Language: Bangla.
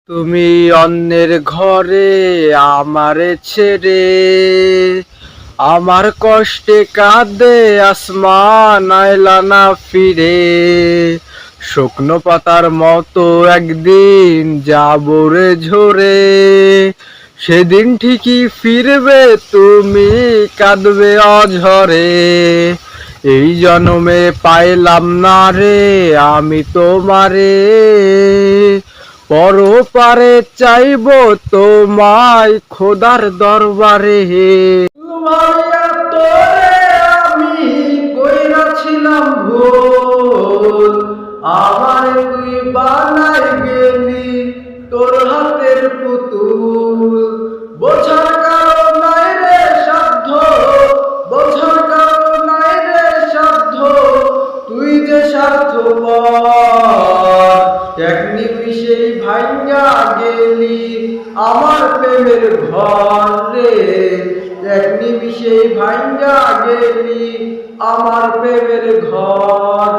তুমি অন্যের ঘরে আমারে ছেড়ে, আমার কষ্টে কাঁদে আসমান আইলা না ফিরে। শুকনো পাতার মতো একদিন যাবো রে ঝরে, সেদিন ঠিকই ফিরবে তুমি কাঁদবে অঝরে। এই জন্মে পাইলাম না রে আমি তোমারে, পরপারে চাইবো তোমায় খোদার দরবারে। তোমার তোরে আমি কইরাছিলাম ভুল, আমারে তুই বানাই গেলি তোর হাতের পুতুল। বোঝার কারণ নাই রে সাধ্য, বোঝার কারণ নাই রে সাধ্য, তুই যে স্বার্থপর। এক নিমিষেই ভাঙ্গা গেলি আমার প্রেমের ঘর রে, এক নিমিষেই ভাঙ্গা গেলি আমার প্রেমের ঘর।